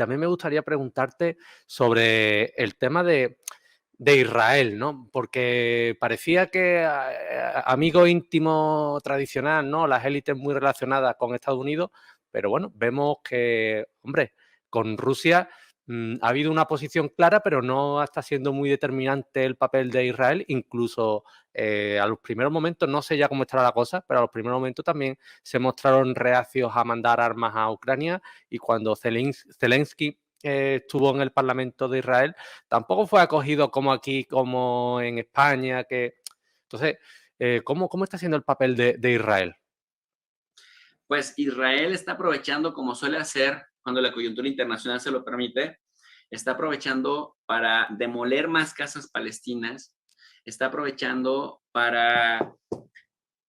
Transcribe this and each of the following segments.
también me gustaría preguntarte sobre el tema de Israel, ¿no? Porque parecía que amigo íntimo tradicional, ¿no? Las élites muy relacionadas con Estados Unidos, pero bueno, vemos que, hombre, con Rusia ha habido una posición clara, pero no está siendo muy determinante el papel de Israel, incluso a los primeros momentos, no sé ya cómo estará la cosa, pero a los primeros momentos también se mostraron reacios a mandar armas a Ucrania y cuando Zelensky estuvo en el Parlamento de Israel, tampoco fue acogido como aquí, como en España, que... Entonces, ¿cómo está siendo el papel de Israel? Pues Israel está aprovechando, como suele hacer cuando la coyuntura internacional se lo permite, está aprovechando para demoler más casas palestinas, está aprovechando para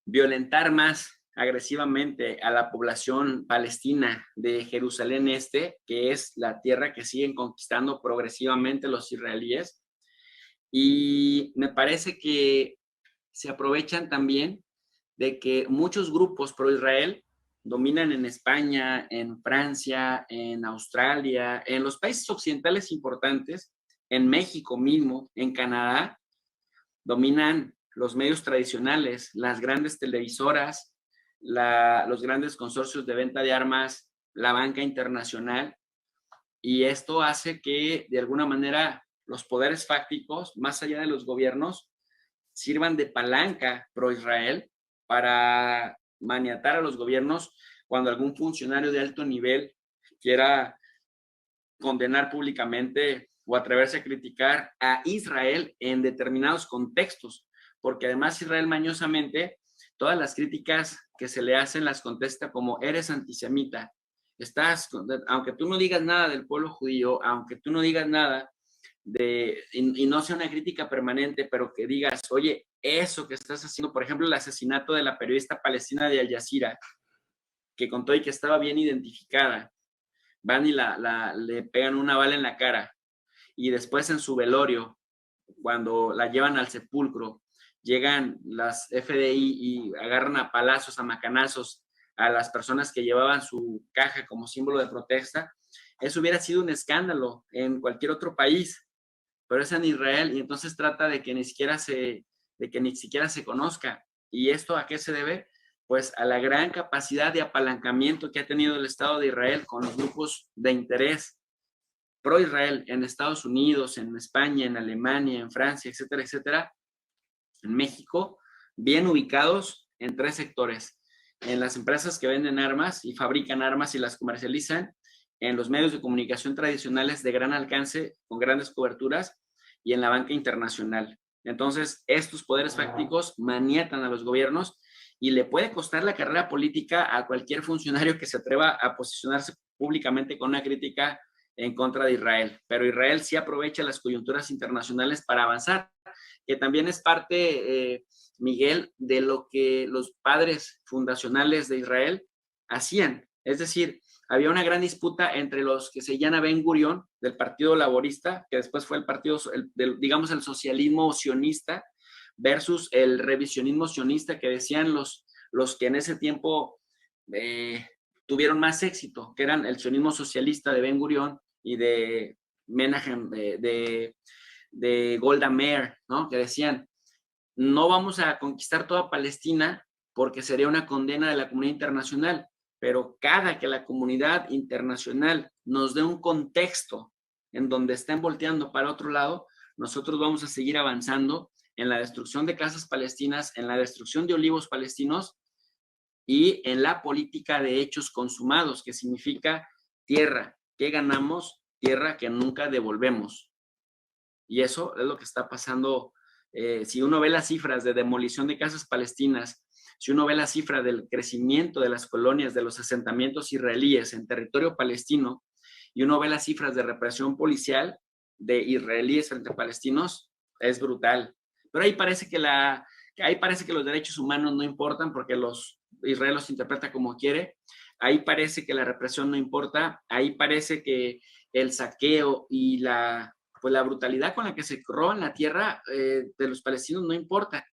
violentar más agresivamente a la población palestina de Jerusalén Este, que es la tierra que siguen conquistando progresivamente los israelíes. Y me parece que se aprovechan también de que muchos grupos pro Israel dominan en España, en Francia, en Australia, en los países occidentales importantes, en México mismo, en Canadá, dominan los medios tradicionales, las grandes televisoras, los grandes consorcios de venta de armas, la banca internacional, y esto hace que de alguna manera los poderes fácticos, más allá de los gobiernos, sirvan de palanca pro Israel para maniatar a los gobiernos cuando algún funcionario de alto nivel quiera condenar públicamente o atreverse a criticar a Israel en determinados contextos, porque además Israel mañosamente todas las críticas que se le hacen las contesta como eres antisemita, estás, aunque tú no digas nada del pueblo judío, aunque tú no digas nada y no sea una crítica permanente, pero que digas, oye, eso que estás haciendo, por ejemplo, el asesinato de la periodista palestina de Al Jazeera, que contó y que estaba bien identificada, van y le pegan una bala en la cara, y después en su velorio, cuando la llevan al sepulcro, llegan las FDI y agarran a palazos, a macanazos, a las personas que llevaban su caja como símbolo de protesta, eso hubiera sido un escándalo en cualquier otro país, pero es en Israel y entonces trata de que ni siquiera se conozca. ¿Y esto a qué se debe? Pues a la gran capacidad de apalancamiento que ha tenido el Estado de Israel con los grupos de interés pro Israel en Estados Unidos, en España, en Alemania, en Francia, etcétera, etcétera, en México, bien ubicados en tres sectores: en las empresas que venden armas y fabrican armas y las comercializan, en los medios de comunicación tradicionales de gran alcance, con grandes coberturas, y en la banca internacional. Entonces, estos poderes fácticos maniatan a los gobiernos y le puede costar la carrera política a cualquier funcionario que se atreva a posicionarse públicamente con una crítica en contra de Israel. Pero Israel sí aprovecha las coyunturas internacionales para avanzar, que también es parte, Miguel, de lo que los padres fundacionales de Israel hacían. Es decir, había una gran disputa entre los que seguían a Ben Gurión, del Partido Laborista, que después fue el partido, digamos, el socialismo sionista, versus el revisionismo sionista que decían los que en ese tiempo tuvieron más éxito, que eran el sionismo socialista de Ben Gurión y de Menahem, de Golda Meir, ¿no? Que decían, no vamos a conquistar toda Palestina porque sería una condena de la comunidad internacional, pero cada que la comunidad internacional nos dé un contexto en donde estén volteando para otro lado, nosotros vamos a seguir avanzando en la destrucción de casas palestinas, en la destrucción de olivos palestinos y en la política de hechos consumados, que significa tierra que ganamos, tierra que nunca devolvemos. Y eso es lo que está pasando. Si uno ve las cifras de demolición de casas palestinas, si uno ve la cifra del crecimiento de las colonias, de los asentamientos israelíes en territorio palestino, y uno ve las cifras de represión policial de israelíes frente a palestinos, es brutal. Pero ahí parece que los derechos humanos no importan porque Israel los interpreta como quiere. Ahí parece que la represión no importa. Ahí parece que el saqueo y pues la brutalidad con la que se roban la tierra de los palestinos no importa.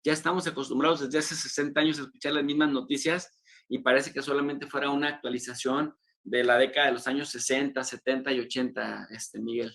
Ya estamos acostumbrados desde hace 60 años a escuchar las mismas noticias y parece que solamente fuera una actualización de la década de los años 60, 70 y 80, Miguel.